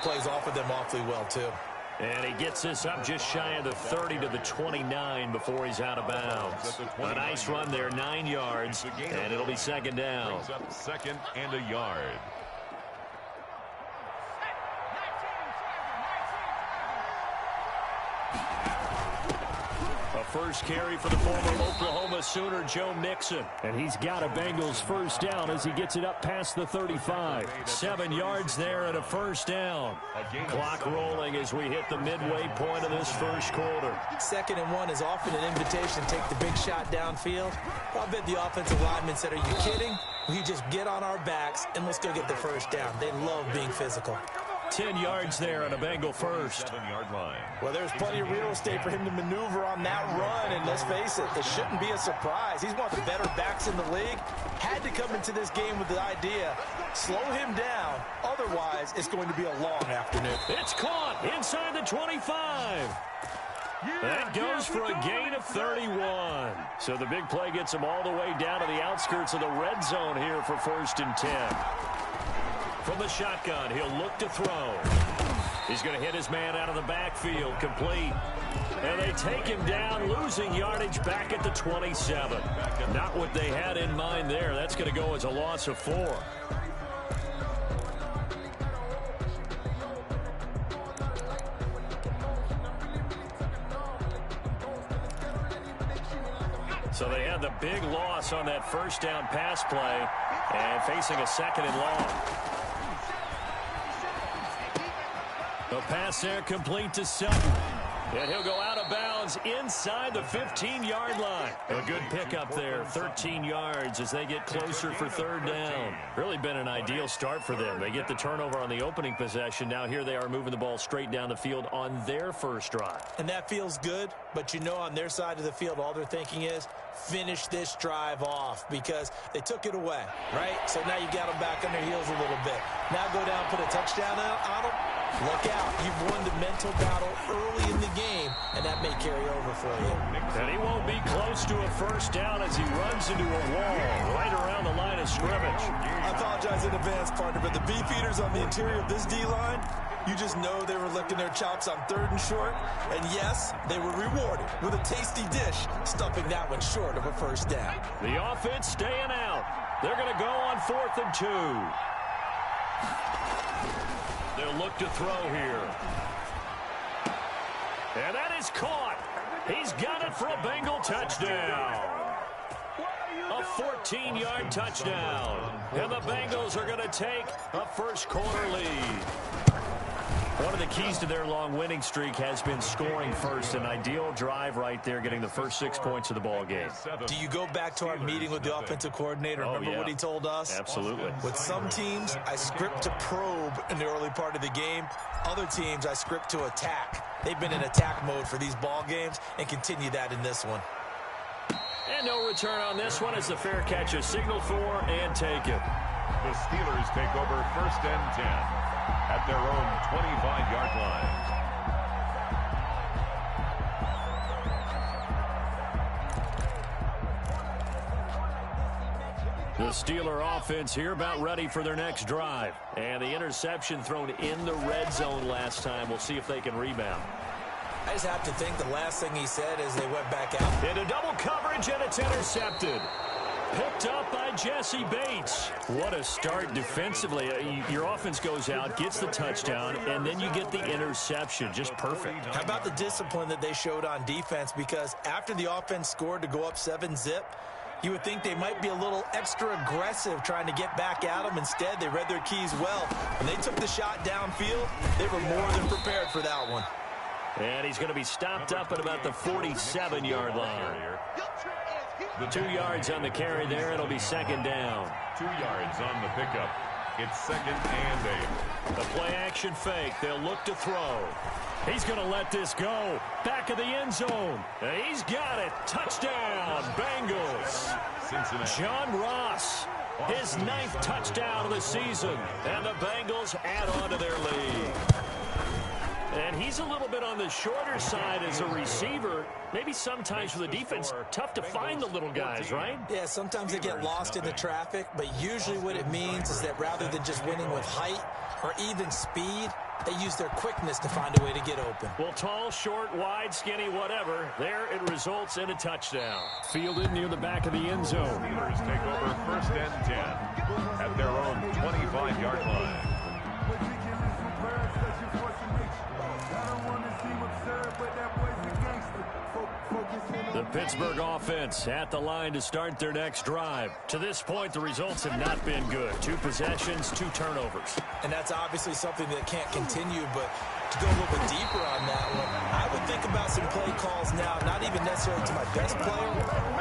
plays off of them awfully well, too. And he gets this up just shy of the 30 to the 29 before he's out of bounds. A nice run there, 9 yards, and it'll be second down. Second and a yard. A first carry for the former Oklahoma Sooner, Joe Mixon. And he's got a Bengals first down as he gets it up past the 35. 7 yards there and a first down. Clock rolling as we hit the midway point of this first quarter. 2nd and 1 is often an invitation to take the big shot downfield. I bet the offensive lineman said, are you kidding? We just get on our backs and let's go get the first down. They love being physical. 10 yards there on a Bengal first. 7-yard line. Well, there's plenty of real estate for him to maneuver on that run, and let's face it, it shouldn't be a surprise. He's one of the better backs in the league. Had to come into this game with the idea, slow him down, otherwise it's going to be a long afternoon. It's caught inside the 25. That goes for a gain of 31. So the big play gets him all the way down to the outskirts of the red zone here for 1st and 10. From the shotgun, he'll look to throw. He's going to hit his man out of the backfield, complete. And they take him down, losing yardage back at the 27. Not what they had in mind there. That's going to go as a loss of 4. So they had the big loss on that first down pass play and facing a 2nd and long. The pass there complete to Sutton. And he'll go out of bounds inside the 15-yard line. A good pickup there, 13 yards as they get closer for 3rd down. Really been an ideal start for them. They get the turnover on the opening possession. Now here they are moving the ball straight down the field on their first drive. And that feels good, but you know on their side of the field all they're thinking is finish this drive off because they took it away, right? So now you got them back on their heels a little bit. Now go down, put a touchdown on them. Look out. You've won the mental battle early in the game, and that may carry over for you. And he won't be close to a first down as he runs into a wall right around the line of scrimmage. I apologize in advance, partner, but the beefeaters on the interior of this D-line, you just know they were licking their chops on 3rd and short. And yes, they were rewarded with a tasty dish, stuffing that one short of a first down. The offense staying out. They're going to go on 4th and 2. They'll look to throw here. And that is caught. He's got it for a Bengal touchdown. A 14-yard touchdown. And the Bengals are going to take a first quarter lead. One of the keys to their long winning streak has been scoring first. An ideal drive right there, getting the first 6 points of the ball game. Do you go back to our meeting with the offensive coordinator? Remember what he told us? Absolutely. With some teams, I script to probe in the early part of the game. Other teams, I script to attack. They've been in attack mode for these ball games and continue that in this one. And no return on this one as the fair catch is signaled for and taken. The Steelers take over 1st and 10 at their own 25-yard line. The Steeler offense here about ready for their next drive. And the interception thrown in the red zone last time. We'll see if they can rebound. I just have to think the last thing he said as they went back out. Into double coverage, and it's intercepted. Picked up by Jesse Bates. What a start defensively. Your offense goes out, gets the touchdown, and then you get the interception. Just perfect. How about the discipline that they showed on defense? Because after the offense scored to go up 7-zip, you would think they might be a little extra aggressive trying to get back at them. Instead, they read their keys well. When they took the shot downfield, they were more than prepared for that one. And he's going to be stopped up at about the 47-yard line. 2 yards on the carry there. It'll be second down. 2 yards on the pickup. It's 2nd and 8. The play-action fake. They'll look to throw. He's going to let this go. Back of the end zone. And he's got it. Touchdown, Bengals. Cincinnati. John Ross, his 9th touchdown of the season. And the Bengals add on to their lead. And he's a little bit on the shorter side as a receiver. Maybe sometimes for the defense, tough to find the little guys, right? Yeah, sometimes they get lost in the traffic, but usually what it means is that rather than just winning with height or even speed, they use their quickness to find a way to get open. Well, tall, short, wide, skinny, whatever. There it results in a touchdown. Fielded near the back of the end zone. Steelers take over 1st and 10 at their own 25-yard line. The Pittsburgh offense at the line to start their next drive. To this point, the results have not been good. 2 possessions, 2 turnovers. And that's obviously something that can't continue, but to go a little bit deeper on that one, I would think about some play calls now, not even necessarily to my best player,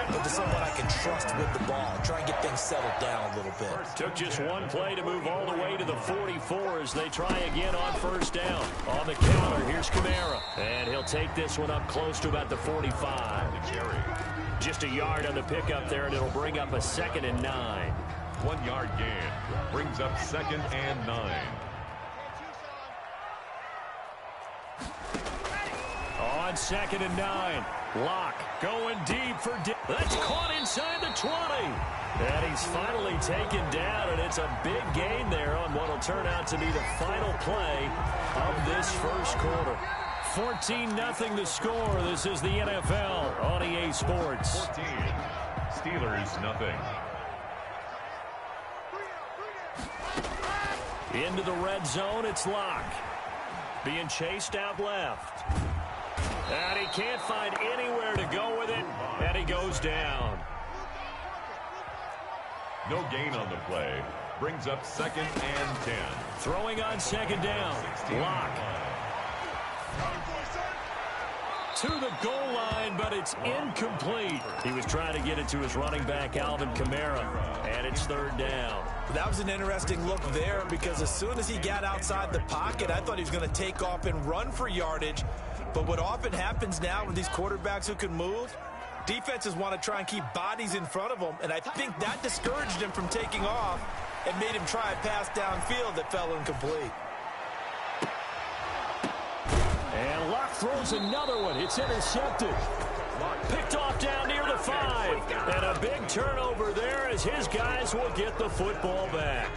but to someone I can trust with the ball. Try and get things settled down a little bit. Took just one play to move all the way to the 44 as they try again on 1st down. On the counter, here's Kamara. And he'll take this one up close to about the 45. Just a yard on the pickup there, and it'll bring up a 2nd and 9. 1-yard gain brings up 2nd and 9. On 2nd and 9. Lock going deep for that's caught inside the 20. And he's finally taken down, and it's a big gain there on what will turn out to be the final play of this first quarter. 14-0 the score. This is the NFL on EA Sports. 14. Steelers nothing. Into the red zone, it's Lock. Being chased out left. And he can't find anywhere to go with it, and he goes down. No gain on the play. Brings up 2nd and 10. Throwing on 2nd down. Lock. To the goal line, but it's incomplete. He was trying to get it to his running back, Alvin Kamara, and it's 3rd down. That was an interesting look there because as soon as he got outside the pocket, I thought he was going to take off and run for yardage. But what often happens now with these quarterbacks who can move, defenses want to try and keep bodies in front of them, and I think that discouraged him from taking off and made him try a pass downfield that fell incomplete. And Locke throws another one. It's intercepted. Picked off down near the 5. And a big turnover there as his guys will get the football back.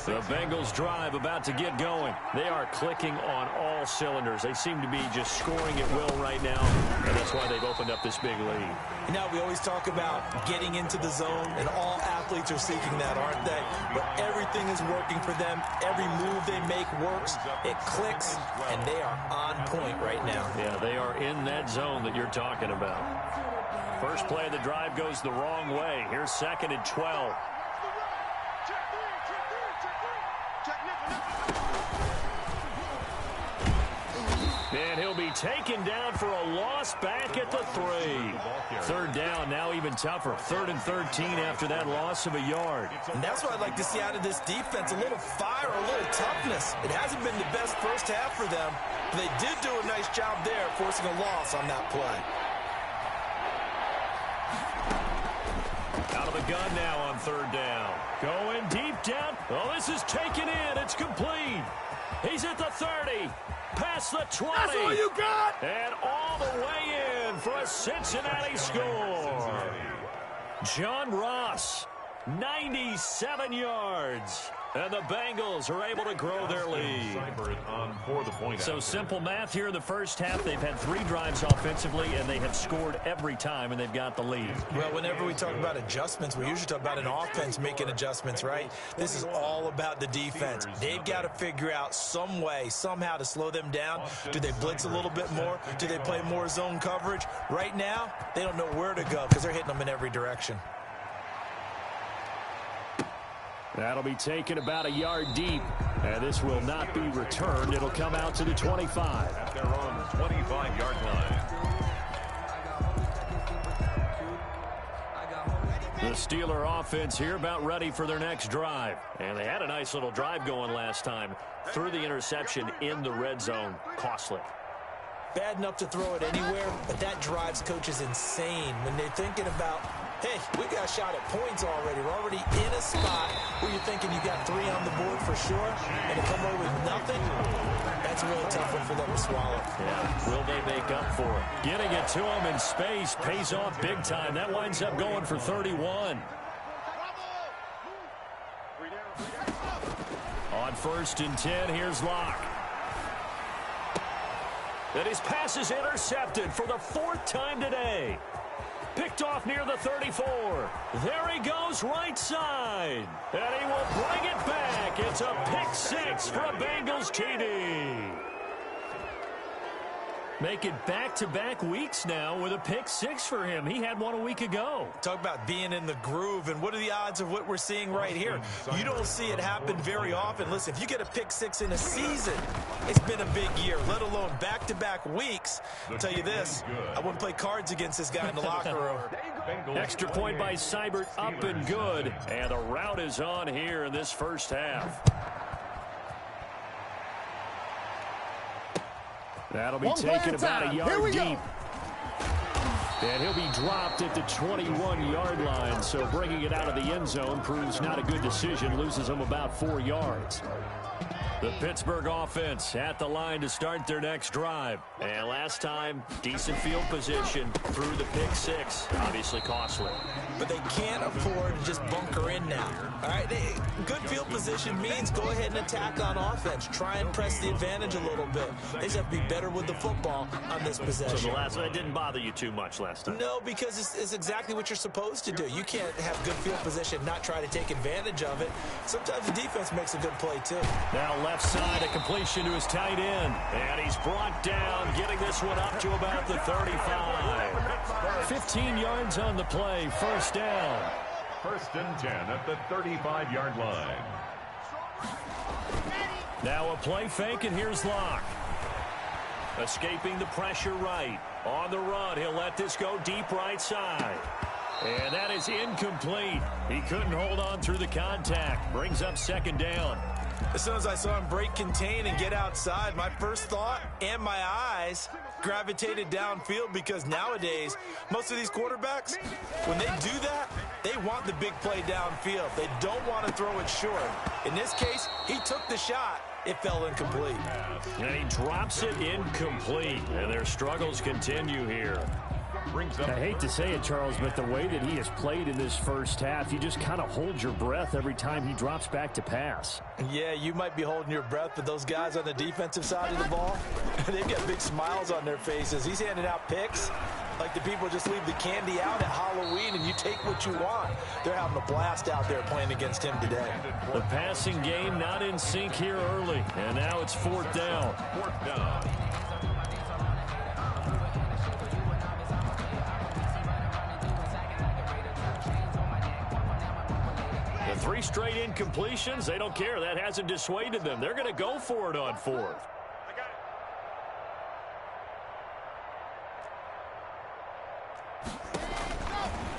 The Bengals drive about to get going. They are clicking on all cylinders. They seem to be just scoring at will right now, and that's why they've opened up this big lead. You know, we always talk about getting into the zone, and all athletes are seeking that, aren't they? But everything is working for them. Every move they make works. It clicks, and they are on point right now. Yeah, they are in that zone that you're talking about. First play of the drive goes the wrong way. Here's 2nd and 12. And he'll be taken down for a loss back at the 3. 3rd down, now even tougher. 3rd and 13 after that loss of a yard. And that's what I'd like to see out of this defense, a little fire, a little toughness. It hasn't been the best first half for them, but they did do a nice job there forcing a loss on that play. Out of the gun now on 3rd down. Going deep down. Oh, this is taken in. It's complete. He's at the 30. Past the 20. That's all you got! And all the way in for a Cincinnati score. John Ross, 97 yards. And the Bengals are able to grow their lead. So simple math here in the first half. They've had 3 drives offensively, and they have scored every time, and they've got the lead. Well, whenever we talk about adjustments, we usually talk about an offense making adjustments, right? This is all about the defense. They've got to figure out some way, somehow to slow them down. Do they blitz a little bit more? Do they play more zone coverage? Right now, they don't know where to go because they're hitting them in every direction. That'll be taken about a yard deep, and this will not be returned. It'll come out to the 25. At their own 25-yard line. The Steeler offense here about ready for their next drive. And they had a nice little drive going last time. Threw the interception in the red zone. Costly. Bad enough to throw it anywhere, but that drives coaches insane when they're thinking about, hey, we got a shot at points already. We're already in a spot where you're thinking you got 3 on the board for sure, and to come away with nothing, that's really tough one for them to swallow. Yeah, will they make up for it? Getting it to him in space pays off big time. That winds up going for 31. On 1st and 10, here's Locke. And his pass is intercepted for the 4th time today. Picked off near the 34. There he goes, right side. And he will bring it back. It's a pick 6 for a Bengals TD. Make it back-to-back weeks now with a pick 6 for him. He had one a week ago. Talk about being in the groove, and what are the odds of what we're seeing right here? You don't see it happen very often. Listen, if you get a pick 6 in a season, it's been a big year, let alone back-to-back weeks. I'll tell you this, I wouldn't play cards against this guy in the locker room. Extra point by Seibert, up and good. And the route is on here in this first half. That'll be taken about a yard deep. And he'll be dropped at the 21-yard line. So bringing it out of the end zone proves not a good decision. Loses him about 4 yards. The Pittsburgh offense at the line to start their next drive. And last time, decent field position through the pick 6. Obviously costly. But they can't afford to just bunker in now. All right, good field position means go ahead and attack on offense. Try and press the advantage a little bit. They just have to be better with the football on this possession. So the last one didn't bother you too much last time? No, because it's exactly what you're supposed to do. You can't have good field position, not try to take advantage of it. Sometimes the defense makes a good play, too. Now left side, a completion to his tight end. And he's brought down, getting this one up to about the 35. 15 yards on the play, first down. 1st and 10 at the 35-yard line. Now a play fake, and here's Locke. Escaping the pressure right. On the run, he'll let this go deep right side. And that is incomplete. He couldn't hold on through the contact. Brings up 2nd down. As soon as I saw him break contain and get outside, my first thought and my eyes gravitated downfield, because nowadays, most of these quarterbacks, when they do that, they want the big play downfield. They don't want to throw it short. In this case, he took the shot. It fell incomplete. And he drops it incomplete. And their struggles continue here. I hate to say it, Charles, but the way that he has played in this first half, you just kind of hold your breath every time he drops back to pass. Yeah, you might be holding your breath, but those guys on the defensive side of the ball, they've got big smiles on their faces. He's handing out picks like the people just leave the candy out at Halloween and you take what you want. They're having a blast out there playing against him today. The passing game not in sync here early, and now it's 4th down. 4th down. The 3 straight incompletions, they don't care. That hasn't dissuaded them. They're going to go for it on 4th.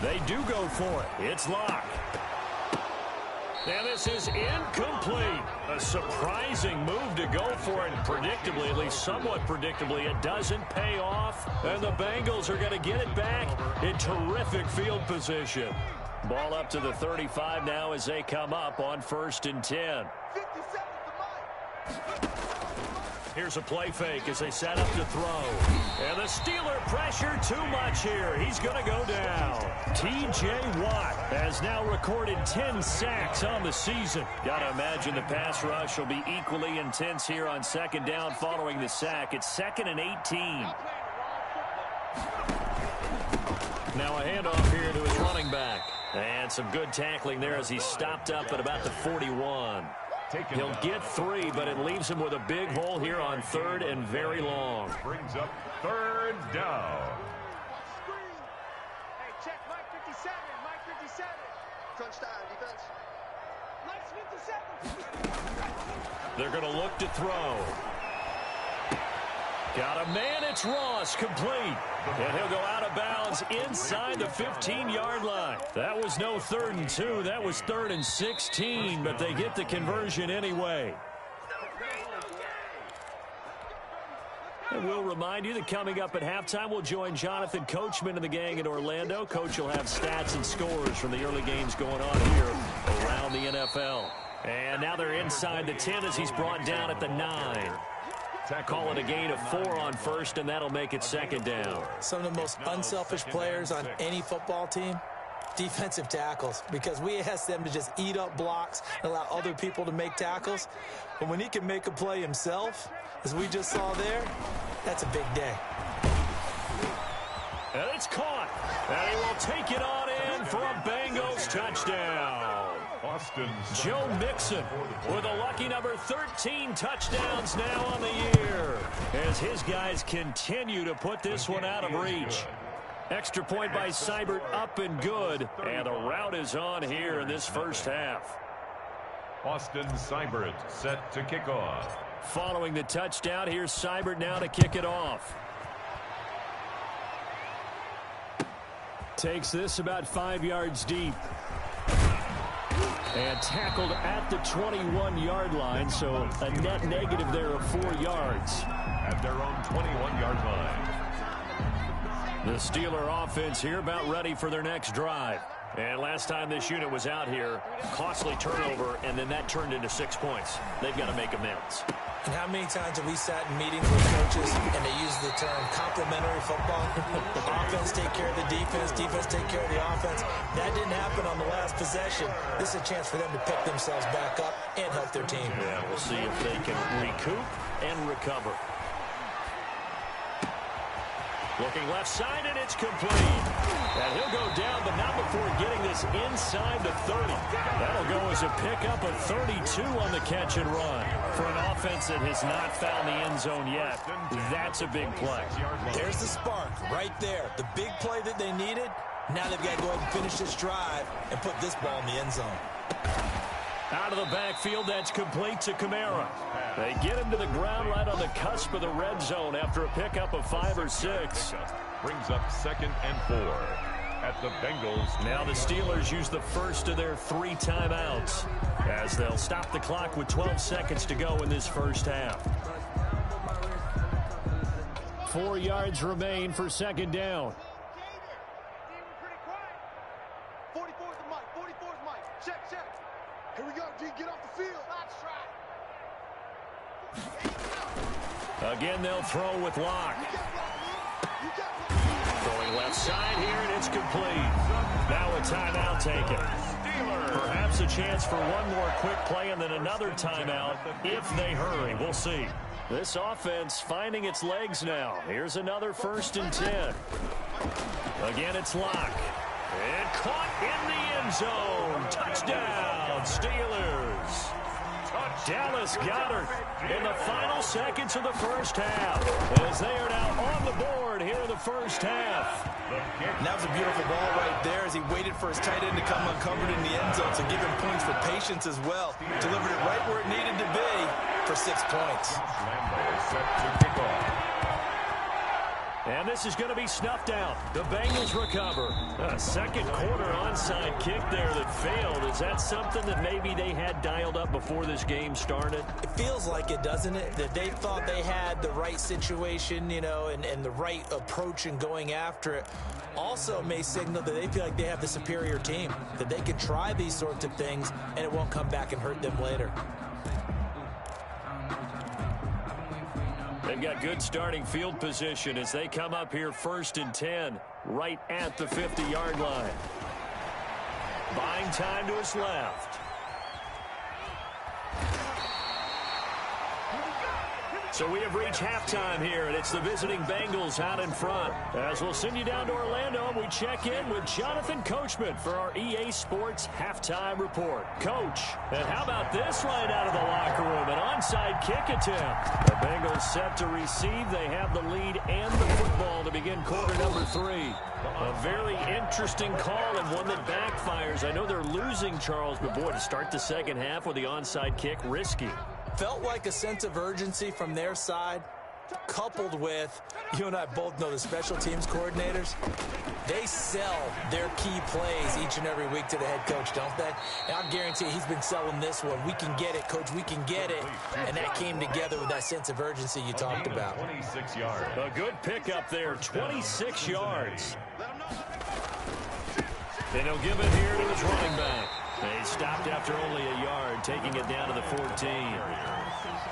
They do go for it. It's Locke. And this is incomplete. A surprising move to go for it. Predictably, at least somewhat predictably, it doesn't pay off. And the Bengals are going to get it back in terrific field position. Ball up to the 35 now as they come up on 1st and 10. Here's a play fake as they set up to throw. And the Steeler pressure too much here. He's going to go down. T.J. Watt has now recorded 10 sacks on the season. Got to imagine the pass rush will be equally intense here on 2nd down following the sack. It's 2nd and 18. Now a handoff here to his running back. And some good tackling there as he stopped up at about the 41. He'll get 3, but it leaves him with a big hole here on 3rd and very long. Brings up 3rd down. Hey, check Mike 57. Mike 57. Crunch time, defense. Mike 57. They're going to look to throw. Got a man, it's Ross, complete. And he'll go out of bounds inside the 15-yard line. That was no 3rd and 2. That was 3rd and 16, but they get the conversion anyway. And we'll remind you that coming up at halftime, we'll join Jonathan Coachman and the gang in Orlando. Coach will have stats and scores from the early games going on here around the NFL. And now they're inside the 10 as he's brought down at the 9. Call it a gain of 4 on first, and that'll make it second down. Some of the most unselfish players on any football team, defensive tackles, because we ask them to just eat up blocks and allow other people to make tackles. But when he can make a play himself, as we just saw there, that's a big day. And it's caught. And he will take it on in for a Bengals touchdown. Joe Mixon with a lucky number 13 touchdowns now on the year, as his guys continue to put this one out of reach. Extra point by Seibert, up and good, and the route is on here in this first half. Austin Seibert set to kick off. Following the touchdown, here's Seibert now to kick it off. Takes this about 5 yards deep. And tackled at the 21-yard line, so a net negative there of 4 yards. At their own 21-yard line. The Steeler offense here about ready for their next drive. And last time this unit was out here, costly turnover, and then that turned into 6 points. They've got to make amends. And how many times have we sat in meetings with coaches and they use the term complementary football? Offense take care of the defense, defense take care of the offense. That didn't happen on the last possession. This is a chance for them to pick themselves back up and help their team. Yeah, we'll see if they can recoup and recover. Looking left side, and it's complete. And he'll go down, but not before getting this inside the 30. That'll go as a pickup of 32 on the catch and run. For an offense that has not found the end zone yet, that's a big play. There's the spark right there. The big play that they needed. Now they've got to go ahead and finish this drive and put this ball in the end zone. Out of the backfield, that's complete to Kamara. They get him to the ground right on the cusp of the red zone after a pickup of 5 or 6. Brings up 2nd and 4 at the Bengals. Now the Steelers use the first of their 3 timeouts as they'll stop the clock with 12 seconds to go in this first half. 4 yards remain for second down. 44's the mic. 44's mic. Check, check. Here we go, D. Get off the field. That's right. Again, they'll throw with Locke. Throwing left side here, and it's complete. Now a timeout taken. Perhaps a chance for one more quick play and then another timeout if they hurry. We'll see. This offense finding its legs now. Here's another 1st and 10. Again, it's Locke. And caught in the end zone. Touchdown, Steelers. Dallas Goedert in the final seconds of the first half, as they are now on the board here in the first half. And that was a beautiful ball right there as he waited for his tight end to come uncovered in the end zone, so give him points for patience as well. Delivered it right where it needed to be for 6 points. And this is going to be snuffed out. The Bengals recover. A second quarter onside kick there that failed. Is that something that maybe they had dialed up before this game started? It feels like it, doesn't it? That they thought they had the right situation, you know, and the right approach in going after it. Also may signal that they feel like they have the superior team, that they can try these sorts of things and it won't come back and hurt them later. They've got good starting field position as they come up here 1st and 10, right at the 50-yard line. Buying time to his left. So we have reached halftime here, and it's the visiting Bengals out in front. As we'll send you down to Orlando, and we check in with Jonathan Coachman for our EA Sports Halftime Report. Coach, and how about this right out of the locker room? An onside kick attempt. The Bengals set to receive. They have the lead and the football to begin quarter number 3. A very interesting call and one that backfires. I know they're losing, Charles, but boy, to start the second half with the onside kick, risky. Felt like a sense of urgency from their side, coupled with, you and I both know the special teams coordinators, they sell their key plays each and every week to the head coach, don't they? And I guarantee he's been selling this one. We can get it, coach, we can get it. And that came together with that sense of urgency you talked about. 26 yards. A good pickup there, 26 yards. And he'll give it here to his running back. They stopped after only a yard, taking it down to the 14.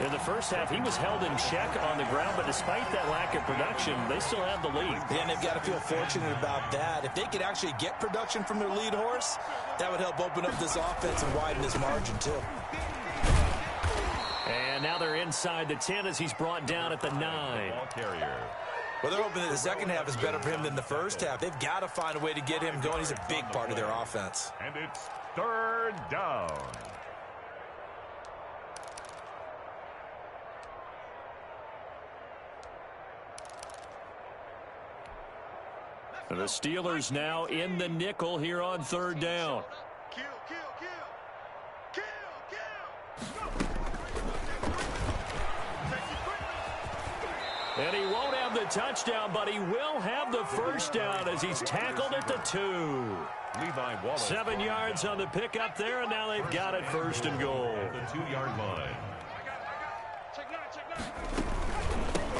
In the first half, he was held in check on the ground, but despite that lack of production, they still have the lead. Yeah, and they've got to feel fortunate about that. If they could actually get production from their lead horse, that would help open up this offense and widen this margin, too. And now they're inside the 10 as he's brought down at the 9. Ball carrier. Well, they're hoping that the second half is better for him than the first half. They've got to find a way to get him going. He's a big part of their offense. And it's third down. The Steelers now in the nickel here on third down. Kill, kill, kill. Kill, kill. And he won't have the touchdown, but he will have the first down as he's tackled at the 2. Levi Wallace. 7 yards on the pickup there, and now they've got it first and goal. The 2-yard line.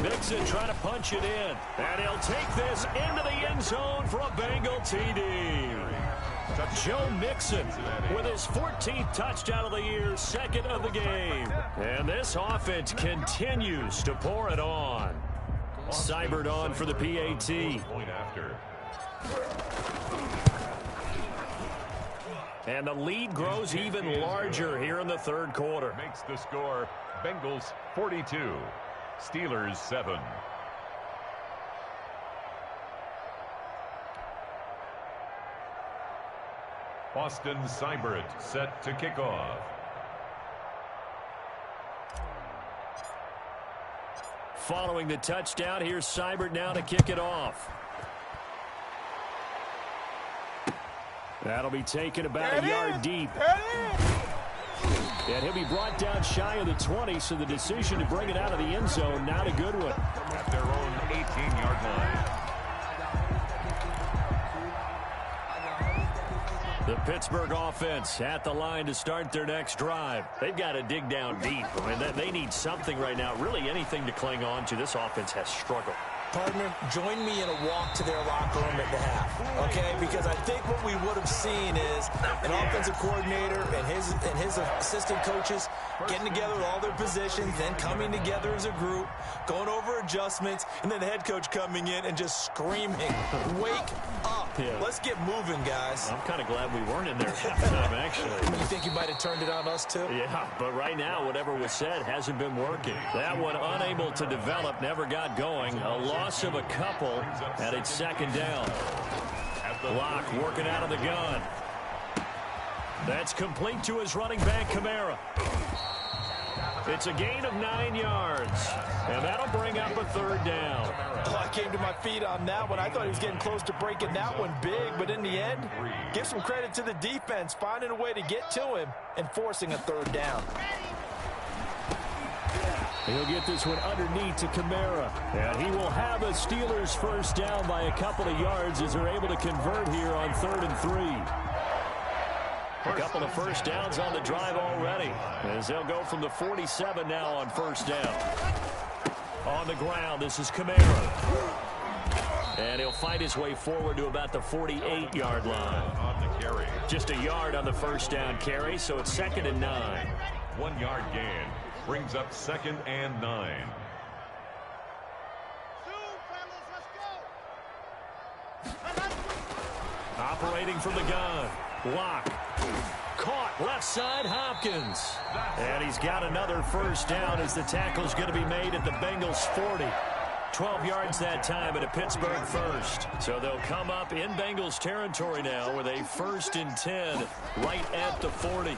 Mixon trying to punch it in. And he'll take this into the end zone for a Bengal TD. Joe Mixon with his 14th touchdown of the year, second of the game. And this offense continues to pour it on. Seibert on for the PAT. Point after. And the lead grows even larger here in the third quarter. Makes the score Bengals 42, Steelers 7. Austin Seibert set to kick off. Following the touchdown, here's Seibert now to kick it off. That'll be taken about a yard deep. And he'll be brought down shy of the 20, so the decision to bring it out of the end zone, not a good one. At their own 18-yard line. The Pittsburgh offense at the line to start their next drive. They've got to dig down deep. I mean, they need something right now, really anything to cling on to. This offense has struggled. Partner, join me in a walk to their locker room at the half, okay? Because I think what we would have seen is an offensive coordinator and his assistant coaches getting together with all their positions, then coming together as a group, going over adjustments, and then the head coach coming in and just screaming, "Wake up! Yeah. Let's get moving, guys." I'm kind of glad we weren't in there at halftime, actually. You think you might have turned it on us, too? Yeah, but right now, whatever was said hasn't been working. That one unable to develop, never got going. A loss of a couple, and it's second down. Locke working out of the gun. That's complete to his running back, Kamara. It's a gain of 9 yards, and that'll bring up a third down. Oh, I came to my feet on that one. I thought he was getting close to breaking that one big, but in the end, give some credit to the defense, finding a way to get to him and forcing a third down. He'll get this one underneath to Kamara, and he will have a Steelers first down by a couple of yards as they're able to convert here on 3rd and 3. A couple of first downs on the drive already, as they'll go from the 47 now on first down. On the ground, this is Kamara. And he'll fight his way forward to about the 48-yard line. On the carry. Just a yard on the first down carry, so it's 2nd and 9. 1 yard gain. Brings up 2nd and 9. Operating from the gun. Locke. Caught left side, Hopkins. And he's got another first down as the tackle's going to be made at the Bengals 40. 12 yards that time at a Pittsburgh first. So they'll come up in Bengals territory now with a 1st and 10 right at the 40.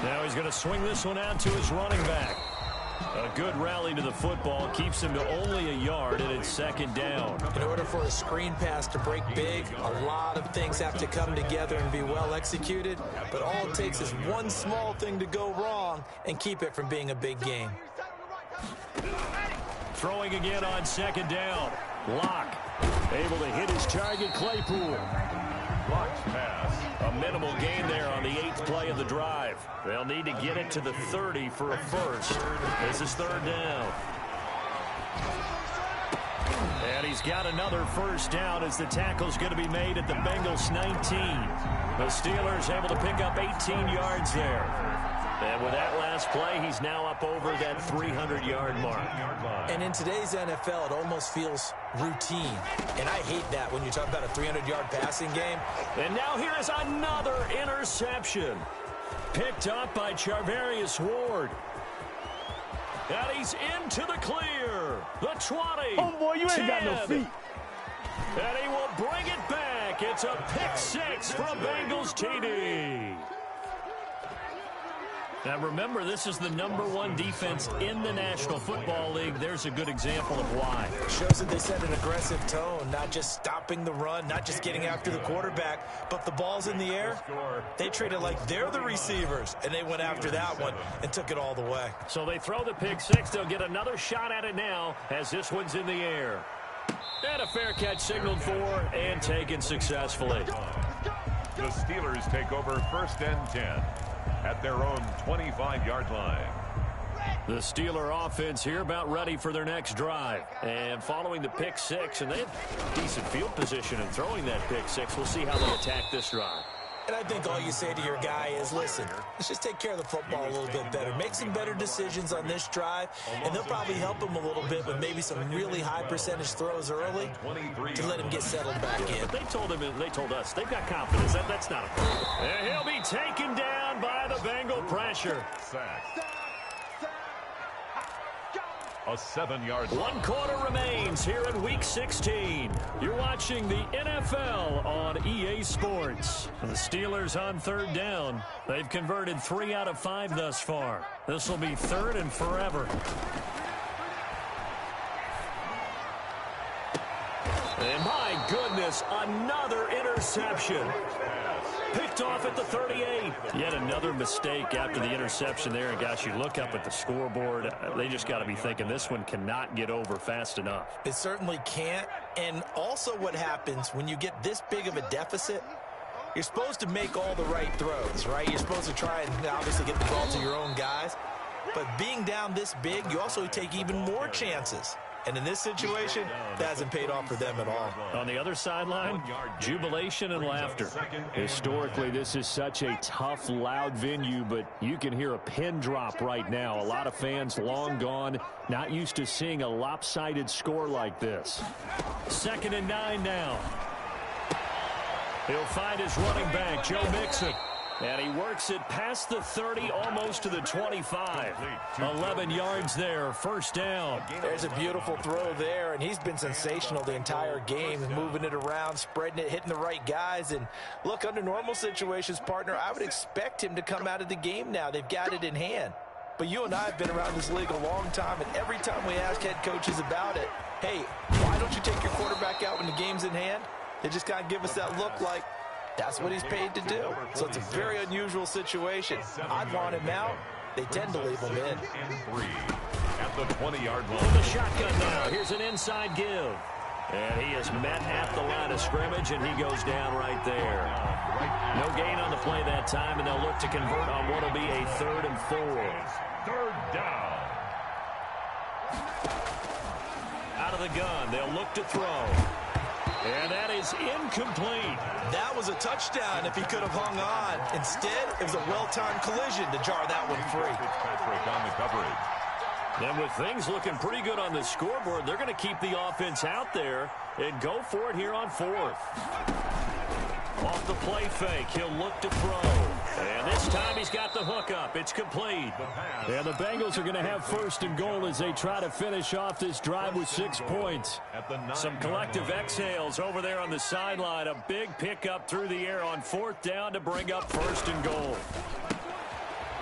Now he's going to swing this one out to his running back. A good rally to the football keeps him to only a yard, and it's 2nd down. In order for a screen pass to break big, a lot of things have to come together and be well executed, but all it takes is one small thing to go wrong and keep it from being a big game. Throwing again on 2nd down. Locke able to hit his target, Claypool. Locke's pass. A minimal gain there on the 8th play of the drive. They'll need to get it to the 30 for a first. This is 3rd down. And he's got another first down as the tackle's going to be made at the Bengals 19. The Steelers able to pick up 18 yards there. And with that last play, he's now up over that 300-yard mark. And in today's NFL, it almost feels routine. And I hate that when you talk about a 300-yard passing game. And now here is another interception. Picked up by Charvarius Ward. And he's into the clear. The 20. Oh, boy, you ain't got no feet. And he will bring it back. It's a pick six for a Bengals TD. Now, remember, this is the #1 defense in the National Football League. There's a good example of why. Shows that they set an aggressive tone, not just stopping the run, not just getting after the quarterback, but the ball's in the air. They treat it like they're the receivers, and they went after that one and took it all the way. So they throw the pick six. They'll get another shot at it now as this one's in the air. And a fair catch signaled for and taken successfully. The Steelers take over 1st and 10 at their own 25-yard line. The Steeler offense here about ready for their next drive. And following the pick six, and they have decent field position in throwing that pick six. We'll see how they attack this drive. And I think all you say to your guy is, listen, let's just take care of the football a little bit better. Make some better decisions on this drive, and they'll probably help him a little bit with maybe some really high percentage throws early to let him get settled back in. But they told us they've got confidence. That's not a problem. And he'll be taken down by the Bengal pressure. Sack. A 7-yard line. 1 quarter remains here in Week 16. You're watching the NFL on EA Sports. The Steelers on 3rd down. They've converted 3 out of 5 thus far. This will be 3rd and forever. And my goodness, another interception. Picked off at the 38. Yet another mistake after the interception there. And gosh, you look up at the scoreboard, they just got to be thinking this one cannot get over fast enough. It certainly can't. And also what happens when you get this big of a deficit, you're supposed to make all the right throws, right? You're supposed to try and obviously get the ball to your own guys. But being down this big, you also take even more chances. And in this situation, that hasn't paid off for them at all. On the other sideline, jubilation and laughter. Historically, this is such a tough, loud venue, but you can hear a pin drop right now. A lot of fans long gone, not used to seeing a lopsided score like this. 2nd and 9 now. He'll find his running back, Joe Mixon. And he works it past the 30, almost to the 25. 11 yards there, 1st down. There's a beautiful throw there, and he's been sensational the entire game, moving it around, spreading it, hitting the right guys. And look, under normal situations, partner, I would expect him to come out of the game now. They've got it in hand. But you and I have been around this league a long time, and every time we ask head coaches about it, hey, why don't you take your quarterback out when the game's in hand? They just kind of give us that look like, that's what he's paid to do. So it's a very unusual situation. I'd want him out. They tend to leave him in. At the 20-yard line. With the shotgun now. Here's an inside give. And he is met at the line of scrimmage, and he goes down right there. No gain on the play that time, and they'll look to convert on what will be a 3rd and 4. 3rd down. Out of the gun, they'll look to throw. And that is incomplete. That was a touchdown if he could have hung on. Instead, it was a well-timed collision to jar that one free. Fitzpatrick on the coverage. And with things looking pretty good on the scoreboard, they're going to keep the offense out there and go for it here on 4th. Off the play fake, he'll look to throw. And this time he's got the hook up. It's complete. And the Bengals are going to have 1st and goal as they try to finish off this drive with 6 points. Some collective exhales over there on the sideline. A big pickup through the air on 4th down to bring up 1st and goal.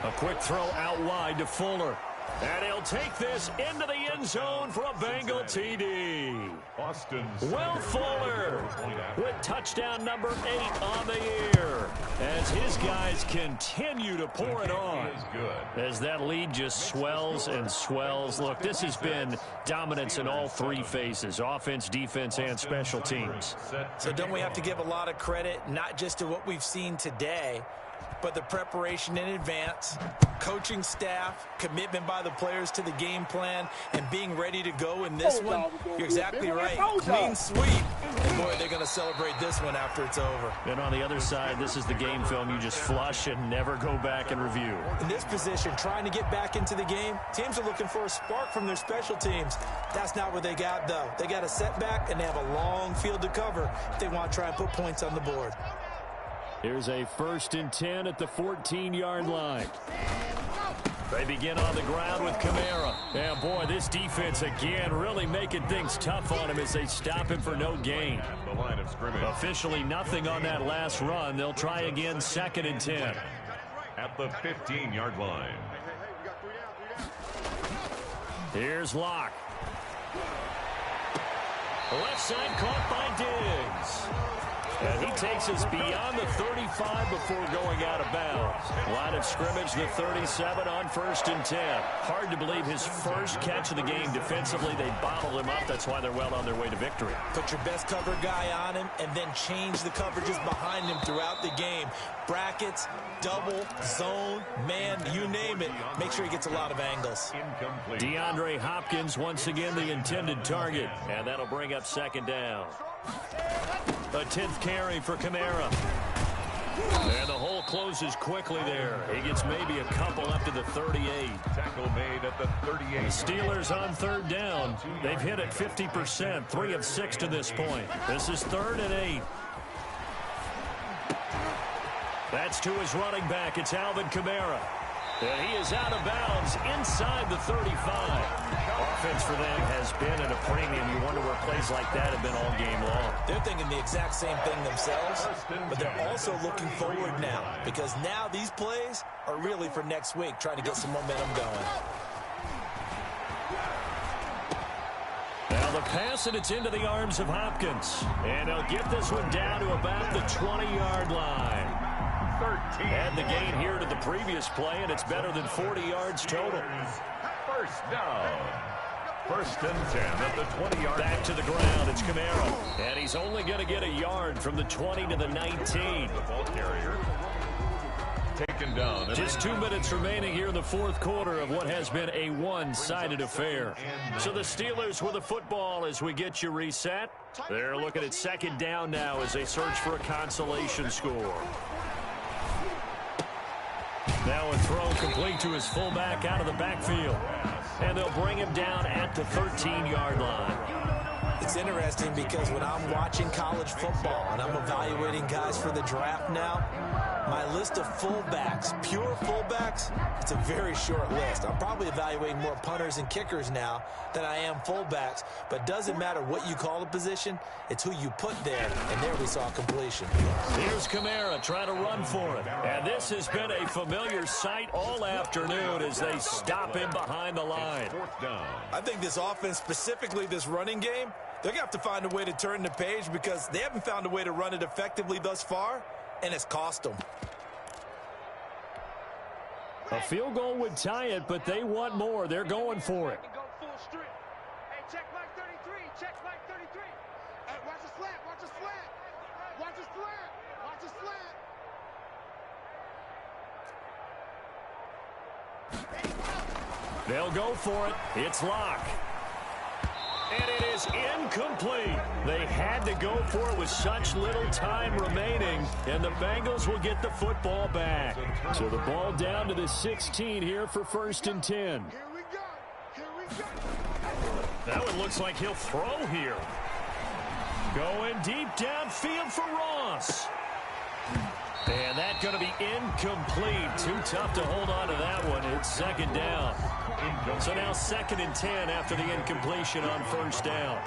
A quick throw out wide to Fuller. And he'll take this into the end zone for a Bengal TD. Will Fuller with touchdown number 8 on the year as his guys continue to pour it on. As that lead just swells and swells. Look, this has been dominance in all 3 phases, offense, defense, and special teams. So don't we have to give a lot of credit, not just to what we've seen today, but the preparation in advance, coaching staff, commitment by the players to the game plan, and being ready to go in this one, you're exactly right. Clean sweep. And boy, they're going to celebrate this one after it's over. And on the other side, this is the game film you just flush and never go back and review. In this position, trying to get back into the game, teams are looking for a spark from their special teams. That's not what they got, though. They got a setback, and they have a long field to cover if they want to try and put points on the board. Here's a 1st and 10 at the 14-yard line. They begin on the ground with Kamara. Yeah, boy, this defense again really making things tough on him as they stop him for no gain. At the line of scrimmage. Officially nothing on that last run. They'll try again 2nd and 10. At the 15-yard line. Here's Locke. Left side caught by Diggs. And he takes us beyond the 35 before going out of bounds. Line of scrimmage, the 37 on 1st and 10. Hard to believe his first catch of the game defensively. They bottled him up. That's why they're well on their way to victory. Put your best cover guy on him and then change the coverages behind him throughout the game. Brackets, double, zone, man, you name it. Make sure he gets a lot of angles. Incomplete. DeAndre Hopkins once again the intended target. And that'll bring up 2nd down. A 10th carry for Kamara. And the hole closes quickly there. He gets maybe a couple up to the 38. Tackle made at the 38. Steelers on 3rd down. They've hit it 50%, 3 of 6 to this point. This is 3rd and 8. That's to his running back. It's Alvin Kamara. And he is out of bounds inside the 35. Offense for them has been at a premium. You wonder where plays like that have been all game long. They're thinking the exact same thing themselves, but they're also looking forward now because now these plays are really for next week, trying to get some momentum going. Now the pass, and it's into the arms of Hopkins. And he'll get this one down to about the 20-yard line. 13. And the gain here to the previous play, and it's better than 40 yards total. First down. 1st and 10 at the 20-yard line. Back to the ground, it's Kamara. And he's only going to get a yard from the 20 to the 19. The ball carrier. Taken down. Just 2 minutes remaining here in the 4th quarter of what has been a one-sided affair. So the Steelers with the football as we get you reset. They're looking at 2nd down now as they search for a consolation score. Now a throw complete to his fullback out of the backfield. And they'll bring him down at the 13-yard line. It's interesting because when I'm watching college football and I'm evaluating guys for the draft now, my list of fullbacks, pure fullbacks, it's a very short list. I'm probably evaluating more punters and kickers now than I am fullbacks, but it doesn't matter what you call the position, it's who you put there, and there we saw completion. Here's Kamara trying to run for it, and this has been a familiar sight all afternoon as they stop him behind the line. 4th down. I think this offense, specifically this running game, they're going to have to find a way to turn the page because they haven't found a way to run it effectively thus far, and it's cost them. A field goal would tie it, but they want more. They're going for it. Go full strip. Hey, check Mike 33. Check Mike 33. Hey, watch the slant. Watch the slant. Watch the slant. Watch the slant. They'll go for it. It's Locke. And it is incomplete. They had to go for it with such little time remaining, and the Bengals will get the football back. So the ball down to the 16 here for 1st and 10. Here we go. Here we go. That one looks like he'll throw here. Going deep downfield for Ross. And that's going to be incomplete. Too tough to hold on to that one. It's 2nd down. So now 2nd and 10 after the incompletion on 1st down.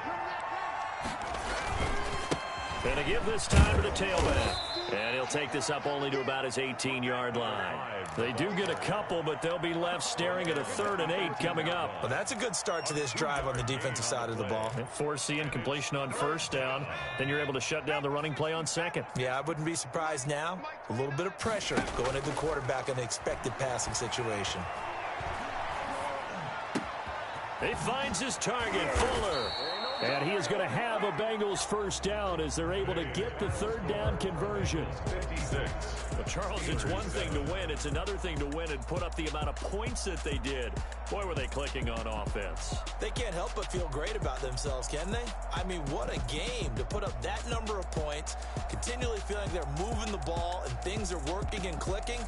And a give this time to the tailback. And he'll take this up only to about his 18-yard line. They do get a couple, but they'll be left staring at a 3rd and 8 coming up. Well, that's a good start to this drive on the defensive side of the ball. Force the incompletion on 1st down. Then you're able to shut down the running play on 2nd. Yeah, I wouldn't be surprised now. A little bit of pressure going at the quarterback in the expected passing situation. He finds his target, Fuller. And he is going to have a Bengals first down as they're able to get the third down conversion. 56. Well, Charles, it's one thing to win. It's another thing to win and put up the amount of points that they did. Boy, were they clicking on offense. They can't help but feel great about themselves, can they? I mean, what a game to put up that number of points, continually feeling they're moving the ball and things are working and clicking.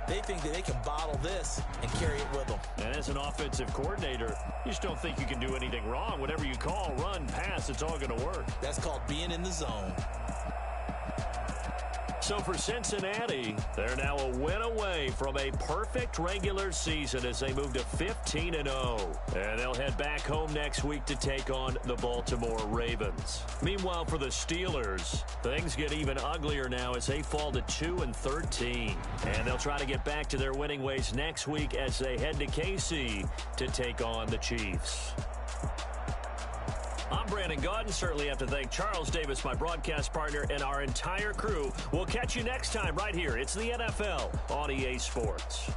They think that they can bottle this and carry it with them. And as an offensive coordinator, you just don't think you can do anything wrong. Whatever you call, run, pass, it's all going to work. That's called being in the zone. So for Cincinnati, they're now a win away from a perfect regular season as they move to 15-0. And they'll head back home next week to take on the Baltimore Ravens. Meanwhile, for the Steelers, things get even uglier now as they fall to 2-13. And they'll try to get back to their winning ways next week as they head to KC to take on the Chiefs. I'm Brandon Gaudin. Certainly have to thank Charles Davis, my broadcast partner, and our entire crew. We'll catch you next time right here. It's the NFL on EA Sports.